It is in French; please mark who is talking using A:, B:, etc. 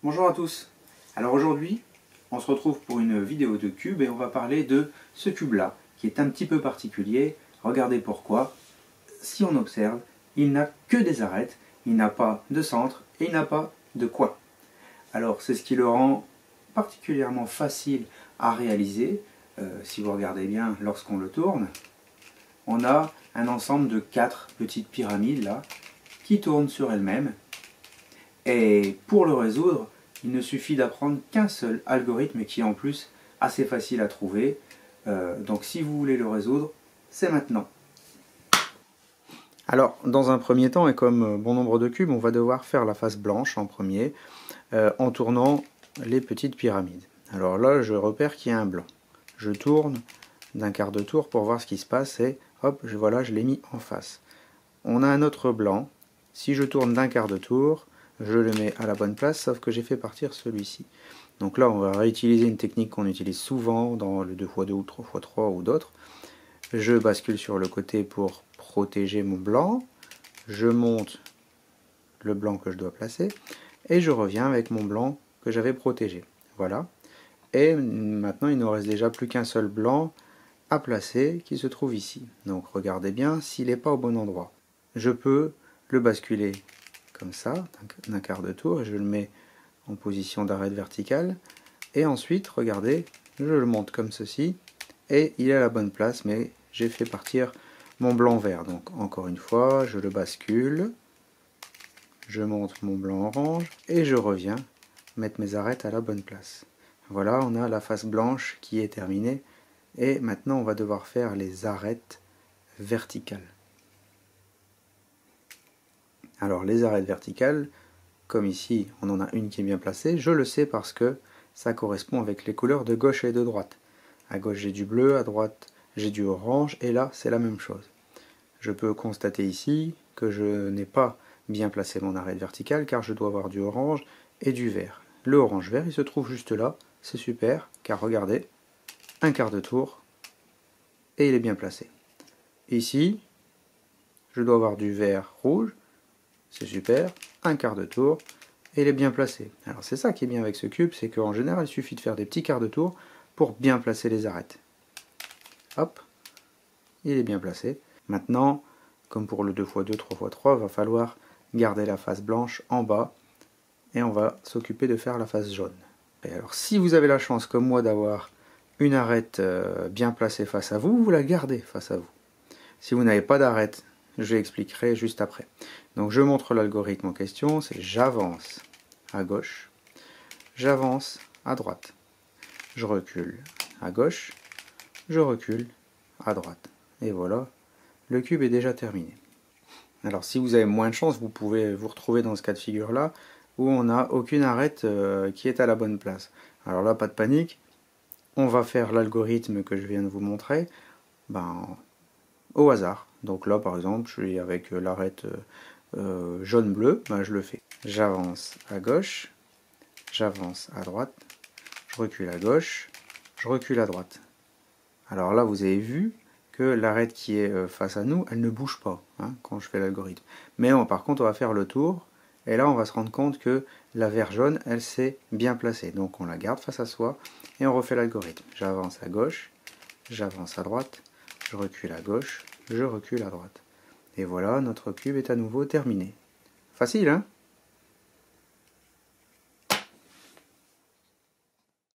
A: Bonjour à tous. Alors aujourd'hui, on se retrouve pour une vidéo de cube et on va parler de ce cube-là, qui est un petit peu particulier. Regardez pourquoi. Si on observe, il n'a que des arêtes, il n'a pas de centre et il n'a pas de coin. Alors c'est ce qui le rend particulièrement facile à réaliser. Si vous regardez bien, lorsqu'on le tourne, on a un ensemble de 4 petites pyramides là, qui tournent sur elles-mêmes. Et pour le résoudre, il ne suffit d'apprendre qu'un seul algorithme qui est en plus assez facile à trouver. Donc si vous voulez le résoudre, c'est maintenant. Alors dans un premier temps, et comme bon nombre de cubes, on va devoir faire la face blanche en premier, en tournant les petites pyramides. Alors là, je repère qu'il y a un blanc. Je tourne d'un quart de tour pour voir ce qui se passe et hop, voilà, je l'ai mis en face. On a un autre blanc. Si je tourne d'un quart de tour, je le mets à la bonne place, sauf que j'ai fait partir celui-ci. Donc là, on va réutiliser une technique qu'on utilise souvent dans le 2x2 ou 3x3 ou d'autres. Je bascule sur le côté pour protéger mon blanc. Je monte le blanc que je dois placer. Et je reviens avec mon blanc que j'avais protégé. Voilà. Et maintenant, il ne reste déjà plus qu'un seul blanc à placer qui se trouve ici. Donc regardez bien s'il n'est pas au bon endroit. Je peux le basculer comme ça, d'un quart de tour, et je le mets en position d'arête verticale. Et ensuite, regardez, je le monte comme ceci, et il est à la bonne place, mais j'ai fait partir mon blanc vert. Donc encore une fois, je le bascule, je monte mon blanc orange, et je reviens mettre mes arêtes à la bonne place. Voilà, on a la face blanche qui est terminée, et maintenant on va devoir faire les arêtes verticales. Alors les arêtes verticales, comme ici on en a une qui est bien placée, je le sais parce que ça correspond avec les couleurs de gauche et de droite. À gauche j'ai du bleu, à droite j'ai du orange, et là c'est la même chose. Je peux constater ici que je n'ai pas bien placé mon arête verticale car je dois avoir du orange et du vert. Le orange-vert il se trouve juste là, c'est super, car regardez, un quart de tour, et il est bien placé. Ici, je dois avoir du vert rouge, c'est super, un quart de tour, et il est bien placé. Alors c'est ça qui est bien avec ce cube, c'est qu'en général, il suffit de faire des petits quarts de tour pour bien placer les arêtes. Hop, il est bien placé. Maintenant, comme pour le 2x2, 3x3, il va falloir garder la face blanche en bas, et on va s'occuper de faire la face jaune. Et alors si vous avez la chance, comme moi, d'avoir une arête bien placée face à vous, vous la gardez face à vous. Si vous n'avez pas d'arête, je l'expliquerai juste après. Donc je montre l'algorithme en question, c'est j'avance à gauche, j'avance à droite, je recule à gauche, je recule à droite. Et voilà, le cube est déjà terminé. Alors si vous avez moins de chance, vous pouvez vous retrouver dans ce cas de figure là, où on n'a aucune arête qui est à la bonne place. Alors là, pas de panique, on va faire l'algorithme que je viens de vous montrer, au hasard. Donc là par exemple, je suis avec l'arête jaune-bleu, je le fais. J'avance à gauche, j'avance à droite, je recule à gauche, je recule à droite. Alors là vous avez vu que l'arête qui est face à nous, elle ne bouge pas quand je fais l'algorithme. Mais par contre on va faire le tour, et là on va se rendre compte que la vert jaune, elle s'est bien placée. Donc on la garde face à soi, et on refait l'algorithme. J'avance à gauche, j'avance à droite, je recule à gauche, je recule à droite. Et voilà, notre cube est à nouveau terminé. Facile, hein ?